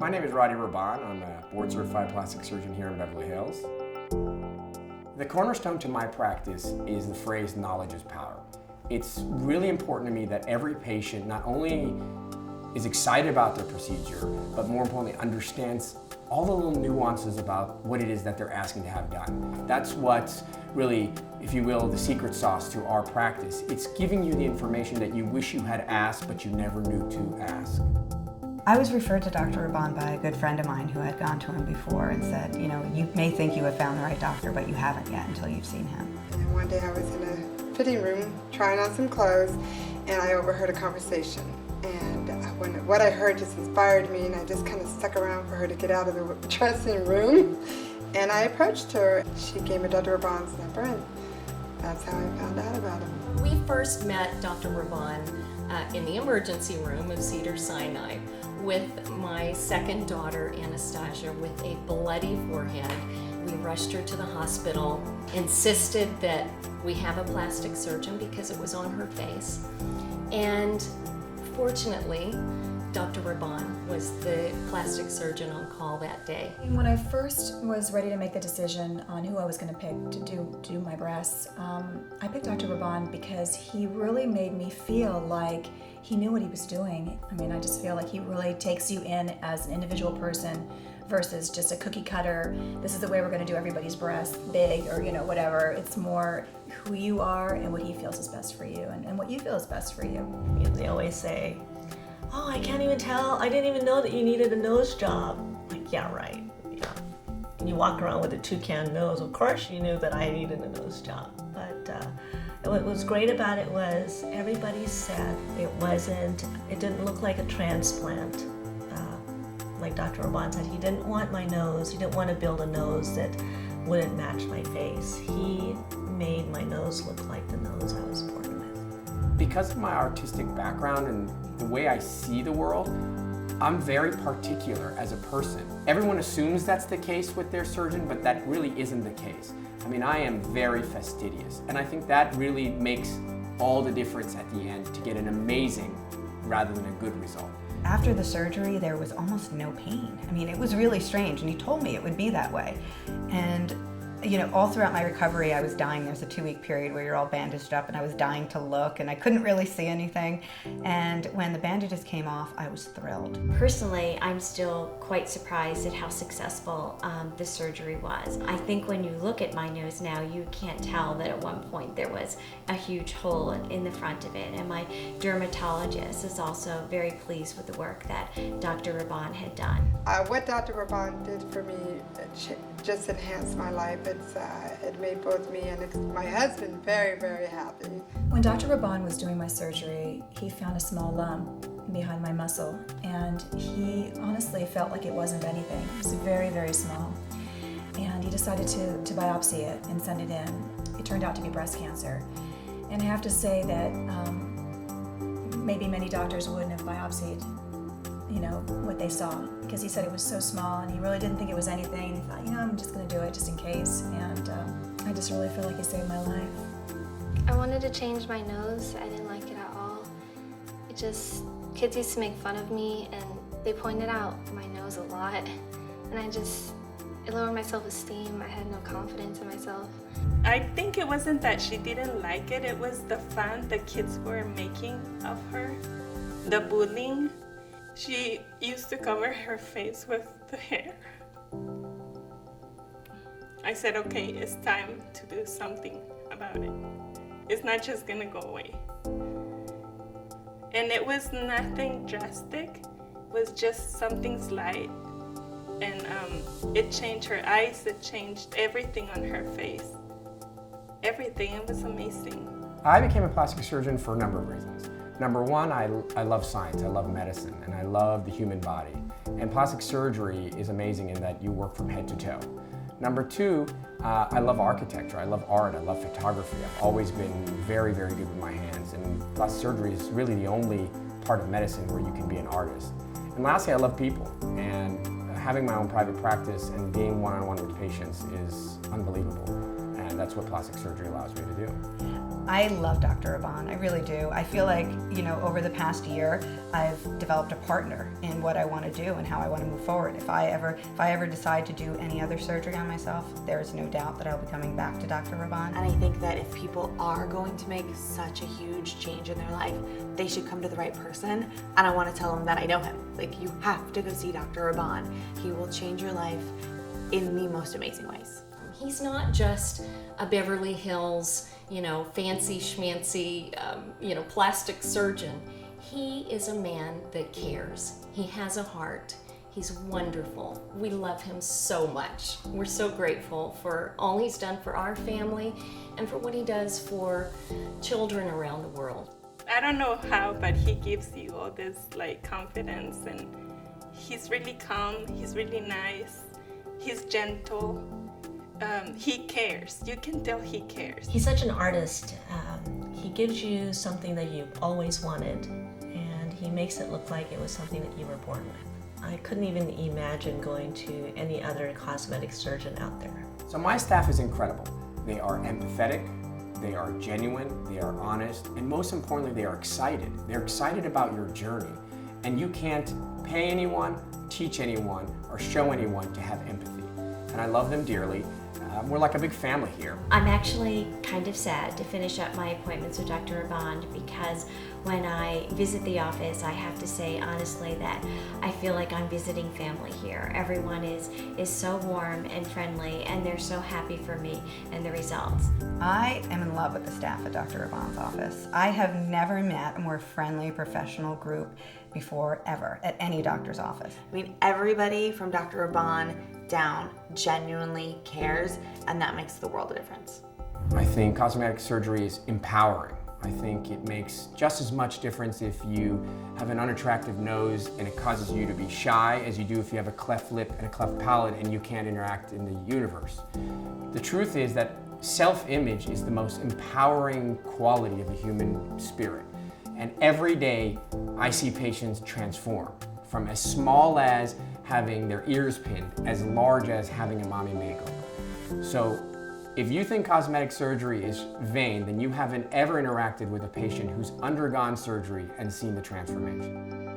My name is Rady Rahban. I'm a board-certified plastic surgeon here in Beverly Hills. The cornerstone to my practice is the phrase, knowledge is power. It's really important to me that every patient not only is excited about their procedure, but more importantly understands all the little nuances about what it is that they're asking to have done. That's what's really, if you will, the secret sauce to our practice. It's giving you the information that you wish you had asked, but you never knew to ask. I was referred to Dr. Rahban by a good friend of mine who had gone to him before and said, you know, you may think you have found the right doctor, but you haven't yet until you've seen him. And one day I was in a fitting room trying on some clothes, and I overheard a conversation. And what I heard just inspired me, and I just kind of stuck around for her to get out of the dressing room. And I approached her. She gave me Dr. Rahban's number, and that's how I found out about him. We first met Dr. Rahban in the emergency room of Cedars-Sinai with my second daughter, Anastasia, with a bloody forehead. We rushed her to the hospital, insisted that we have a plastic surgeon because it was on her face. And fortunately, Dr. Rahban was the plastic surgeon on call that day. When I first was ready to make the decision on who I was going to pick to do my breasts, I picked Dr. Rahban because he really made me feel like he knew what he was doing. I mean, I just feel like he really takes you in as an individual person versus just a cookie cutter, this is the way we're going to do everybody's breasts, big or, you know, whatever. It's more who you are and what he feels is best for you and what you feel is best for you. They always say, oh, I can't even tell, I didn't even know that you needed a nose job. Like, yeah, right, yeah. And you walk around with a toucan nose, of course you knew that I needed a nose job. But what was great about it was everybody said it didn't look like a transplant. Like Dr. Rahban said, he didn't want my nose, he didn't want to build a nose that wouldn't match my face. He made my nose look like the nose I was born with. Because of my artistic background and the way I see the world, I'm very particular as a person. Everyone assumes that's the case with their surgeon, but that really isn't the case. I mean, I am very fastidious, and I think that really makes all the difference at the end to get an amazing rather than a good result. After the surgery, there was almost no pain. I mean, it was really strange, and he told me it would be that way. And you know, all throughout my recovery, I was dying. There's a 2-week period where you're all bandaged up, and I was dying to look, and I couldn't really see anything. And when the bandages came off, I was thrilled. Personally, I'm still quite surprised at how successful the surgery was. I think when you look at my nose now, you can't tell that at one point there was a huge hole in the front of it. And my dermatologist is also very pleased with the work that Dr. Rahban had done. What Dr. Rahban did for me just enhanced my life. It made both me and my husband very, very happy. When Dr. Rahban was doing my surgery, he found a small lump behind my muscle, and he honestly felt like it wasn't anything. It was very, very small. And he decided to biopsy it and send it in. It turned out to be breast cancer. And I have to say that maybe many doctors wouldn't have biopsied, you know, what they saw, because he said it was so small and he really didn't think it was anything. He thought, you know, I'm just going to do it just in case. And I just really feel like he saved my life. I wanted to change my nose. I didn't like it at all. Kids used to make fun of me, and they pointed out my nose a lot. And it lowered my self-esteem. I had no confidence in myself. I think it wasn't that she didn't like it, it was the fun the kids were making of her, the bullying. She used to cover her face with the hair. I said, okay, it's time to do something about it. It's not just gonna go away. And it was nothing drastic, it was just something slight. And it changed her eyes, it changed everything on her face. Everything, it was amazing. I became a plastic surgeon for a number of reasons. Number one, I love science, I love medicine, and I love the human body. And plastic surgery is amazing in that you work from head to toe. Number two, I love architecture, I love art, I love photography. I've always been very, very good with my hands, and plastic surgery is really the only part of medicine where you can be an artist. And lastly, I love people, and having my own private practice and being one-on-one with patients is unbelievable. And that's what plastic surgery allows me to do. I love Dr. Rahban, I really do. I feel like, over the past year, I've developed a partner in what I want to do and how I want to move forward. If I ever decide to do any other surgery on myself, there's no doubt that I'll be coming back to Dr. Rahban. And I think that if people are going to make such a huge change in their life, they should come to the right person. And I want to tell them that I know him. Like, you have to go see Dr. Rahban. He will change your life in the most amazing ways. He's not just a Beverly Hills, fancy schmancy, plastic surgeon. He is a man that cares. He has a heart. He's wonderful. We love him so much. We're so grateful for all he's done for our family and for what he does for children around the world. I don't know how, but he gives you all this confidence, and he's really calm, he's really nice, he's gentle. He cares. You can tell he cares. He's such an artist. He gives you something that you've always wanted, and he makes it look like it was something that you were born with. I couldn't even imagine going to any other cosmetic surgeon out there. So my staff is incredible. They are empathetic, they are genuine, they are honest, and most importantly, they are excited. They're excited about your journey. And you can't pay anyone, teach anyone, or show anyone to have empathy. And I love them dearly. We're like a big family here. I'm actually kind of sad to finish up my appointments with Dr. Rahban because when I visit the office, I have to say honestly that I feel like I'm visiting family here. Everyone is so warm and friendly, and they're so happy for me and the results. I am in love with the staff at Dr. Rahban's office. I have never met a more friendly professional group before, ever, at any doctor's office. I mean, everybody from Dr. Rahban down genuinely cares, and that makes the world a difference. I think cosmetic surgery is empowering. I think it makes just as much difference if you have an unattractive nose and it causes you to be shy as you do if you have a cleft lip and a cleft palate and you can't interact in the universe. The truth is that self-image is the most empowering quality of the human spirit. And every day I see patients transform from as small as having their ears pinned, as large as having a mommy makeover. So if you think cosmetic surgery is vain, then you haven't ever interacted with a patient who's undergone surgery and seen the transformation.